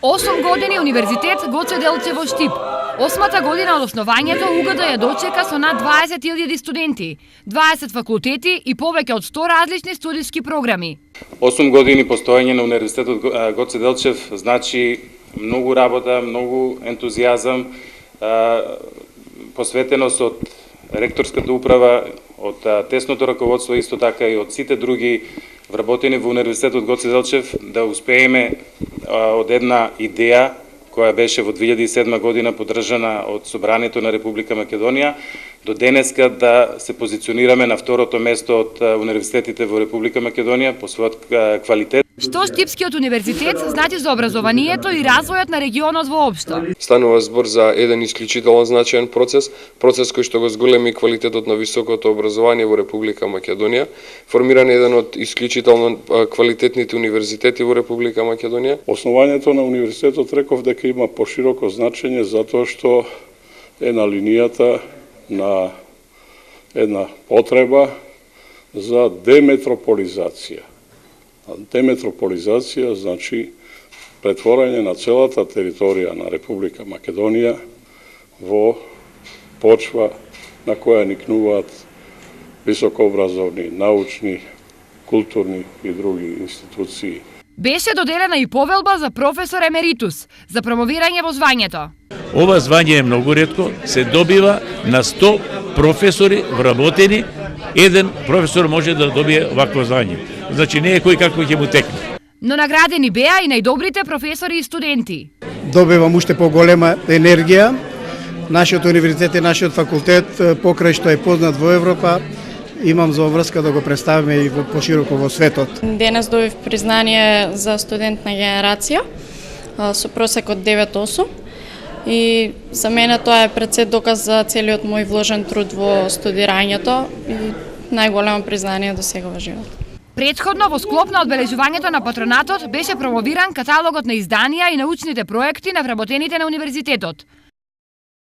8 години Универзитет Гоце Делчев во Штип. 8-та година од основањето УГД ја дочека со над 20.000 студенти, 20 факултети и повеќе од 100 различни студиски програми. 8 години постоење на Универзитетот Гоце Делчев значи многу работа, многу ентузијазам, посветеност од ректорската управа, од тесното раководство, исто така и од сите други вработени во Универзитетот Гоце Делчев да успееме од една идеја која беше во 2007 година поддржана од Собранието на Република Македонија до денеска да се позиционираме на второто место од универзитетите во Република Македонија по својот квалитет. Што Штипскиот универзитет значи за образованието и развојот на регионот воопшто? Станува збор за еден исклучително значаен процес кој што го зголеми квалитетот на високото образование во Република Македонија, формиран еден од исклучително квалитетните универзитети во Република Македонија. Основањето на универзитетот реков дека има пошироко значење затоа што е на линијата на една потреба за деметрополизација. Деметрополизација значи претворање на целата територија на Република Македонија во почва на која никнуваат високообразовни, научни, културни и други институции. Беше доделена и повелба за професор емеритус за промовирање во звањето. Ова звање е многу ретко, се добива на 100 професори вработени, еден професор може да добие вакво звање. Значи не е кој како ќе му текне. Но наградени беа и најдобрите професори и студенти. Добивам уште поголема енергија. Нашиот универзитет и нашиот факултет, покрај што е познат во Европа, имам за обврска да го представиме и пошироко во светот. Денес добив признание за студент на генерација со просек од 9.8 и за мене тоа е пред се доказ за целиот мој вложен труд во студирањето и најголемо признание до сега во живот. Претходно во склоп на одбележувањето на патронатот беше промовиран каталогот на изданија и научните проекти на вработените на универзитетот.